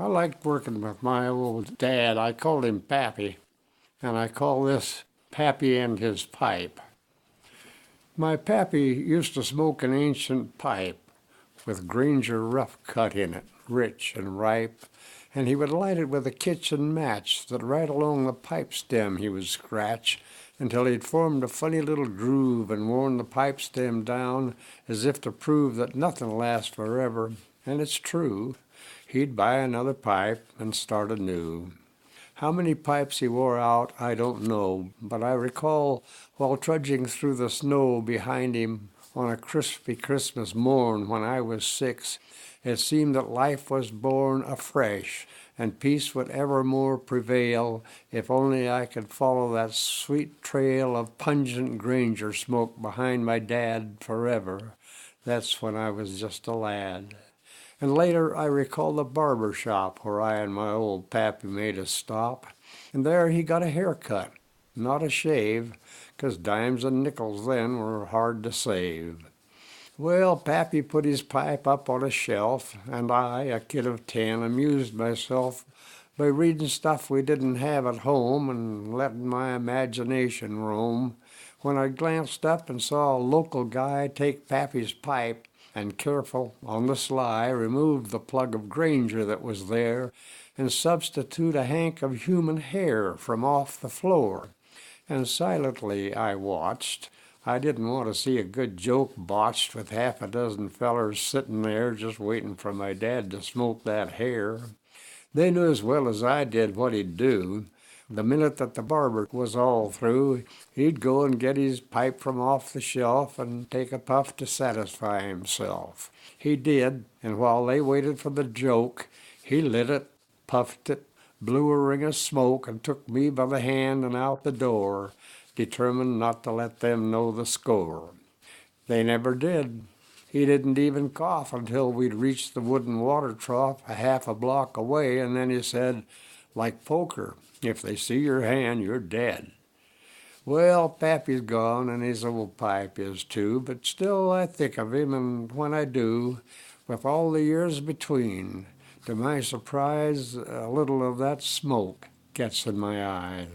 I liked working with my old dad. I called him Pappy, and I call this Pappy and his pipe. My Pappy used to smoke an ancient pipe with Granger rough cut in it, rich and ripe, and he would light it with a kitchen match that right along the pipe stem he would scratch until he'd formed a funny little groove and worn the pipe stem down as if to prove that nothing lasts forever, and it's true. He'd buy another pipe and start anew. How many pipes he wore out, I don't know, but I recall while trudging through the snow behind him on a crispy Christmas morn when I was 6, it seemed that life was born afresh and peace would evermore prevail if only I could follow that sweet trail of pungent Granger smoke behind my dad forever. That's when I was just a lad. And later I recall the barber shop where I and my old Pappy made a stop, and there he got a haircut, not a shave, 'cause dimes and nickels then were hard to save. Well, Pappy put his pipe up on a shelf, and I, a kid of 10, amused myself by reading stuff we didn't have at home and letting my imagination roam, when I glanced up and saw a local guy take Pappy's pipe and careful, on the sly, remove the plug of Granger that was there and substitute a hank of human hair from off the floor. And silently I watched. I didn't want to see a good joke botched with half a dozen fellers sitting there just waiting for my dad to smoke that hair. They knew as well as I did what he'd do. The minute that the barber was all through, he'd go and get his pipe from off the shelf and take a puff to satisfy himself. He did, and while they waited for the joke, he lit it, puffed it, blew a ring of smoke, and took me by the hand and out the door, determined not to let them know the score. They never did. He didn't even cough until we'd reached the wooden water trough a half a block away, and then he said, like poker, if they see your hand, you're dead. Well, Pappy's gone, and his old pipe is too, but still I think of him, and when I do, with all the years between, to my surprise, a little of that smoke gets in my eyes.